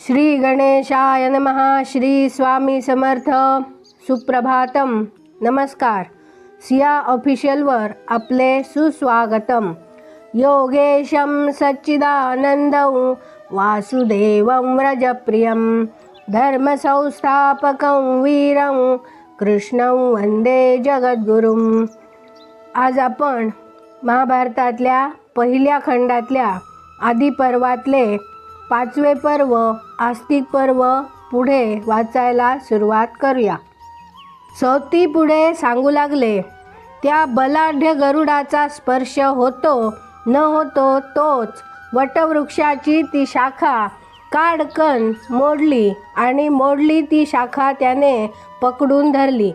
श्री गणेशाय नमः. श्री स्वामी समर्थ. सुप्रभातम. नमस्कार. सिया ऑफिशियलवर आपले सुस्वागतम. योगेशं सच्चिदानंदं वासुदेवं व्रजप्रियं धर्मसंस्थापकं वीरं कृष्णं वंदे जगद्गुरुं. आज आपण महाभारतातल्या पहिल्या खंडातल्या आदिपर्वातले 5वे पर्व आस्तिक पर्व पुढे वाचायला सुरुवात करूया. सौती पुढे सांगू लागले, त्या बलाढ्य गरुडाचा स्पर्श होतो न होतो तोच वटवृक्षाची ती शाखा काडकन मोडली आणि मोडली ती शाखा त्याने पकडून धरली.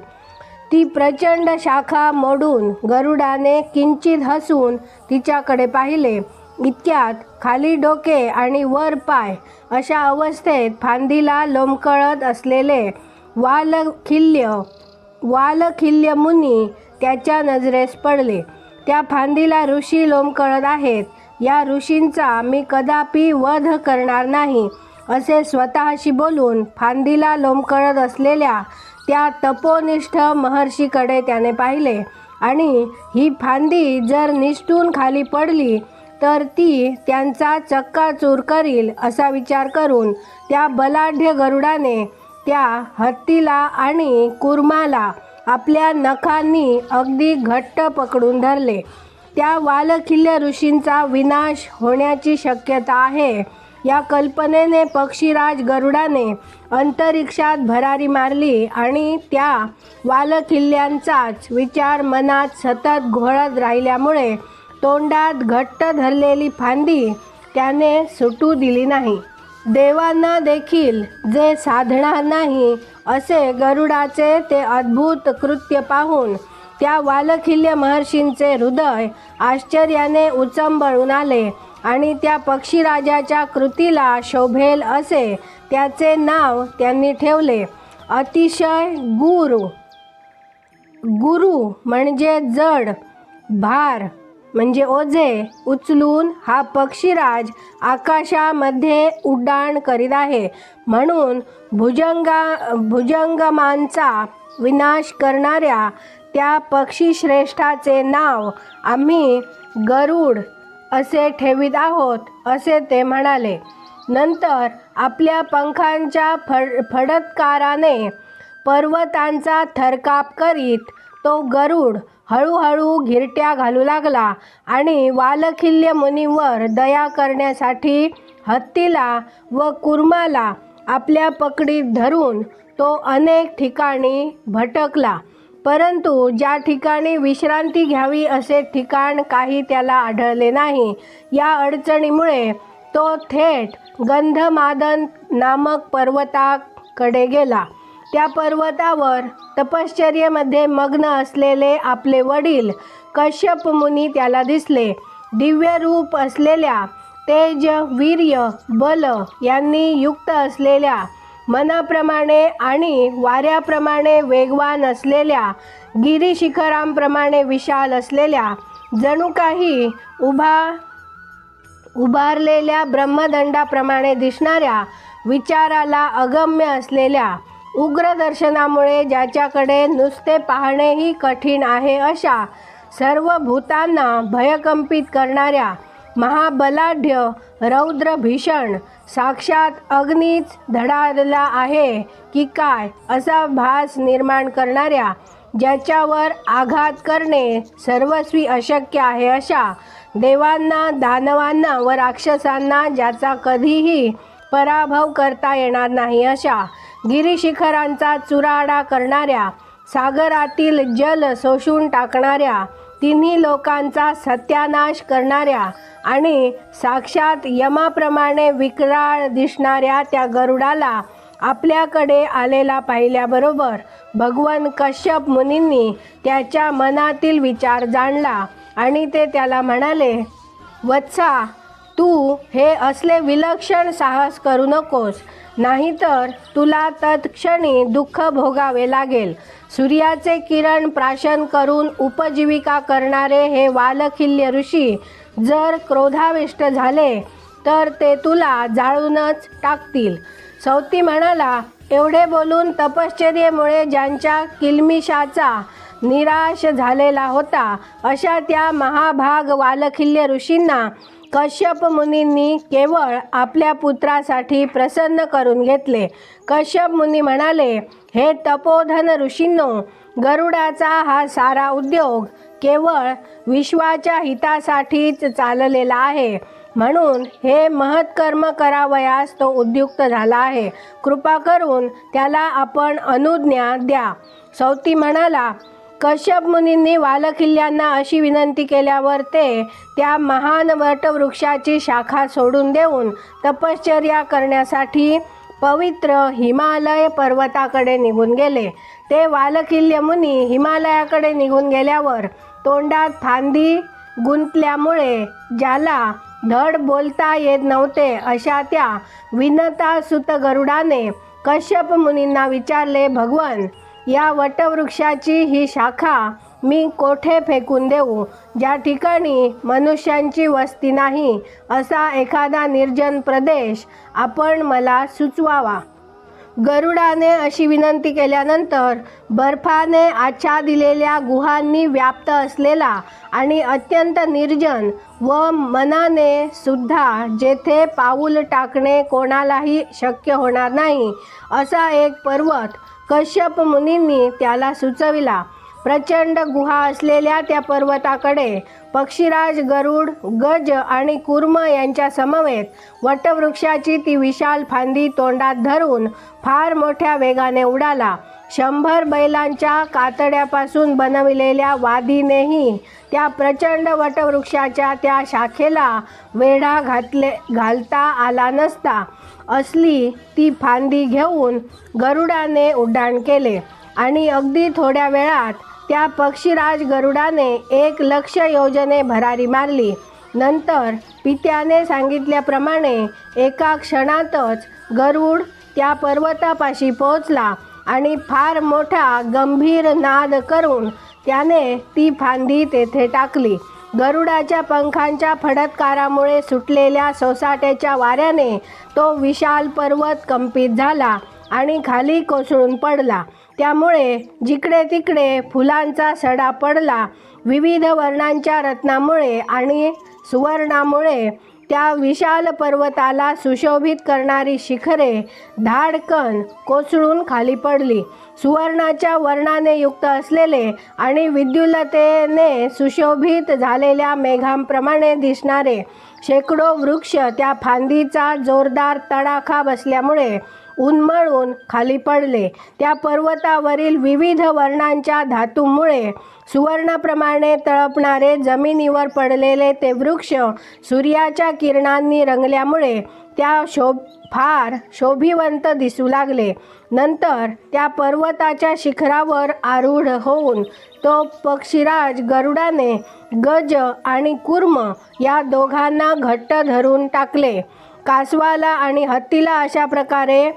ती प्रचंड शाखा मोडून गरुडाने किंचित हसून तिच्याकडे पाहिले. इतक्यात खाली डोके आणि वर पाय अशा अवस्थेत फांदीला लोंबकळत असलेले वालखिल्य मुनी त्याच्या नजरेस पडले. त्या फांदीला ऋषी लोंबकळत आहेत. या ऋषींचा मी कदापि वध करणार नाही असे स्वतःशी बोलून फांदीला लोंबकळत असलेल्या त्या तपोनिष्ठ महर्षीकडे त्याने पाहिले आणि ही फांदी जर निसटून खाली पडली तर ती त्यांचा चक्काचूर करील असा विचार करून त्या बलाढ्य गरुडाने त्या हत्तीला आणि कुर्माला आपल्या नखांनी अगदी घट्ट पकडून धरले. त्या वालखिल्य ऋषींचा विनाश होण्याची शक्यता आहे या कल्पनेने पक्षीराज गरुडाने अंतरिक्षात भरारी मारली आणि त्या वालखिल्यांचाच विचार मनात सतत घोळत राहिल्यामुळे तोंडात घट्ट धरलेली फांदी त्याने सुटू दिली नाही. देवांना देखील जे साधणार नाही असे गरुडाचे ते अद्भुत कृत्य पाहून त्या वालखिल्य महर्षींचे हृदय आश्चर्याने उचंबळून आले आणि त्या पक्षीराजाच्या कृतीला शोभेल असे त्याचे नाव त्यांनी ठेवले. अतिशय गुरु म्हणजे जड, भार म्हणजे ओझे उचलून हा पक्षीराज आकाशामध्ये उड्डाण करीत आहे म्हणून भुजंगमांचा विनाश करणाऱ्या त्या पक्षीश्रेष्ठाचे नाव आम्ही गरुड असे ठेवीत आहोत असे ते म्हणाले. नंतर आपल्या पंखांच्या फडत्काराने पर्वतांचा थरकाप करीत तो गरुड हळूहळू घिरट्या घालू लागला आणि वालखिल्य मुनींवर दया करण्यासाठी हत्तीला व कुर्माला आपल्या पकडीत धरून तो अनेक ठिकाणी भटकला. परंतु ज्या ठिकाणी विश्रांती घ्यावी असे ठिकाण काही त्याला आढळले नाही. या अडचणीमुळे तो थेट गंधमादन नामक पर्वताकडे गेला. त्या पर्वतावर तपश्चर्येमध्ये मग्न असलेले आपले वडील कश्यप मुनी त्याला दिसले. दिव्य रूप असलेल्या, तेज, वीर्य, बल यांनी युक्त असलेल्या, मनाप्रमाणे आणि वाऱ्याप्रमाणे वेगवान असलेल्या, गिरीशिखरांप्रमाणे विशाल असलेल्या, जणू काही उभारलेल्या ब्रह्मदंडाप्रमाणे दिसणाऱ्या, विचाराला अगम्य असलेल्या, उग्र दर्शनामुळे ज्याच्याकडे नुसते पाहणेही कठीण आहे अशा, सर्व भूतांना भयकंपित करणाऱ्या, महाबलाढ्य, रौद्र भीषण, साक्षात अग्नीच धडाडला आहे की काय असा भास निर्माण करणाऱ्या, ज्याच्यावर आघात करणे सर्वस्वी अशक्य आहे अशा, देवांना, दानवांना व राक्षसांना ज्याचा कधीही पराभव करता येणार नाही अशा, गिरीशिखरांचा चुराडा करणाऱ्या, सागरातील जल शोषून टाकणाऱ्या, तिन्ही लोकांचा सत्यानाश करणाऱ्या आणि साक्षात यमाप्रमाणे विक्राळ दिसणाऱ्या त्या गरुडाला आपल्याकडे आलेला पाहिल्याबरोबर भगवान कश्यप मुनींनी त्याच्या मनातील विचार जाणला आणि ते त्याला म्हणाले, वत्सा, तू हे असले विलक्षण साहस करू नकोस, नाहीतर तुला तत्क्षणी दुःख भोगावे लागेल. सूर्याचे किरण प्राशन करून उपजीविका करणारे हे वालखिल्य ऋषी जर क्रोधाविष्ट झाले तर ते तुला जाळूनच टाकतील. सौती म्हणाला, एवढे बोलून तपश्चर्येमुळे ज्यांच्या किलमिशाचा निराश झालेला होता अशा त्या महाभाग वालखिल्य ऋषींना कश्यप मुनींनी केवळ आपल्या पुत्रासाठी प्रसन्न करून घेतले. कश्यप मुनी म्हणाले, हे तपोधन ऋषींनो, गरुडाचा हा सारा उद्योग केवळ विश्वाच्या हितासाठीच चाललेला आहे, म्हणून हे महत्कर्म करावयास तो उद्युक्त झाला आहे. कृपा करून त्याला आपण अनुज्ञा द्या. सौती म्हणाला, कश्यप मुनींनी वालखिल्यांना अशी विनंती केल्यावर ते त्या महान वटवृक्षाची शाखा सोडून देऊन तपश्चर्या करण्यासाठी पवित्र हिमालय पर्वताकडे निघून गेले. ते वालखिल्य मुनी हिमालयाकडे निघून गेल्यावर तोंडात फांदी गुंतल्यामुळे ज्याला धड बोलता येत नव्हते अशा त्या विनतासुत गरुडाने कश्यप मुनींना विचारले, भगवन, या वटवृक्षाची ही शाखा मी कोठे फेकून देऊ? ज्या ठिकाणी मनुष्यांची वस्ती नाही असा एखादा निर्जन प्रदेश आपण मला सुचवावा. गरुडाने अशी विनंती केल्यानंतर बर्फाने आच्छादिलेल्या गुहांनी व्याप्त असलेला आणि अत्यंत निर्जन व मनाने सुद्धा जेथे पाऊल टाकणे कोणालाही शक्य होणार नाही असा एक पर्वत कश्यप मुनींनी त्याला सुचविला. प्रचंड गुहा असलेल्या त्या पर्वताकडे पक्षीराज गरुड, गज आणि कूर्म यांच्या समवेत वटवृक्षाची ती विशाल फांदी तोंडात धरून फार मोठ्या वेगाने उडाला. 100 बैलांच्या कातड्यापासून बनविलेल्या वादीनेही त्या प्रचंड वटवृक्षाच्या त्या शाखेला वेढा घालता आला नसता. असली ती फांदी घेऊन गरुडाने उड्डाण केले आणि अगदी थोड्या वेळात त्या पक्षीराज गरुडाने 1,00,000 योजने भरारी मारली. नंतर पित्याने सांगितल्याप्रमाणे एका क्षणातच गरुड त्या पर्वतापाशी पोहोचला आणि फार मोठा गंभीर नाद करून त्याने ती फांदी तेथे टाकली. गरुडाच्या पंखांच्या फडतकारामुळे सुटलेल्या सोसाट्याच्या वाऱ्याने तो विशाल पर्वत कंपित झाला आणि खाली कोसळून पडला. त्यामुळे जिकडे तिकडे फुलांचा सडा पडला. विविध वर्णांच्या रत्नामुळे आणि सुवर्णामुळे त्या विशाल पर्वताला सुशोभित करणारी शिखरे धाडकन कोसळून खाली पडली. सुवर्णाच्या वर्णाने युक्त असलेले आणि विद्युलतेने सुशोभित झालेल्या मेघांप्रमाणे दिसणारे शेकडो वृक्ष त्या फांदीचा जोरदार तडाखा बसल्यामुळे उन्मळून खाली पडले. त्या पर्वतावरील विविध वर्णांच्या धातूमुळे सुवर्णाप्रमाणे तळपणारे जमिनीवर पडलेले ते वृक्ष सूर्याच्या किरणांनी रंगल्यामुळे त्या फार शोभिवंत दिसू लागले. नंतर त्या पर्वताच्या शिखरावर आरूढ होऊन तो पक्षीराज गरुडाने गज आणि कूर्म या दोघांना घट्ट धरून टाकले. कासवाला आणि हत्तीला अशा प्रकारे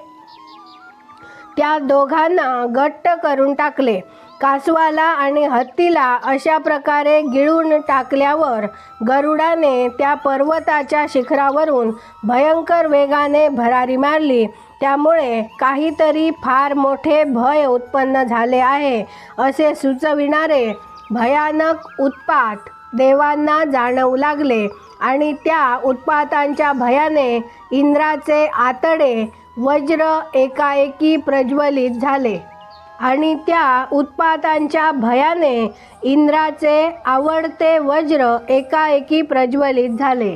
त्या दोघांना घट्ट करून टाकले. कासवाला आणि हत्तीला अशा प्रकारे गिळून टाकल्यावर गरुडाने त्या पर्वताच्या शिखरावरून भयंकर वेगाने भरारी मारली. त्यामुळे काहीतरी फार मोठे भय उत्पन्न झाले आहे असे सुचविणारे भयानक उत्पात देवांना जाणवू लागले आणि त्या उत्पातांच्या भयाने इंद्राचे आतडे वज्र एकाएकी प्रज्वलित झाले आणि त्या उत्पातांच्या भयाने इंद्राचे आवडते वज्र एकाएकी प्रज्वलित झाले.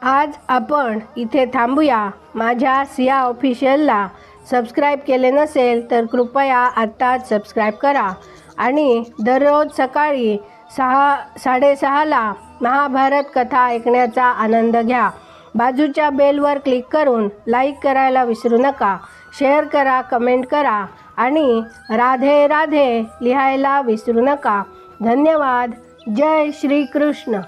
आज आपण इथे थांबूया. माझ्या सिया ऑफिशियलला सबस्क्राईब केले नसेल तर कृपया आत्ताच सबस्क्राईब करा आणि दररोज सकाळी 6:30ला महाभारत कथा ऐकण्याचा आनंद घ्या. बाजूच्या बेलवर क्लिक करून लाईक करायला विसरू नका. शेअर करा, कमेंट करा आणि राधे राधे लिहायला विसरू नका. धन्यवाद. जय श्री कृष्ण.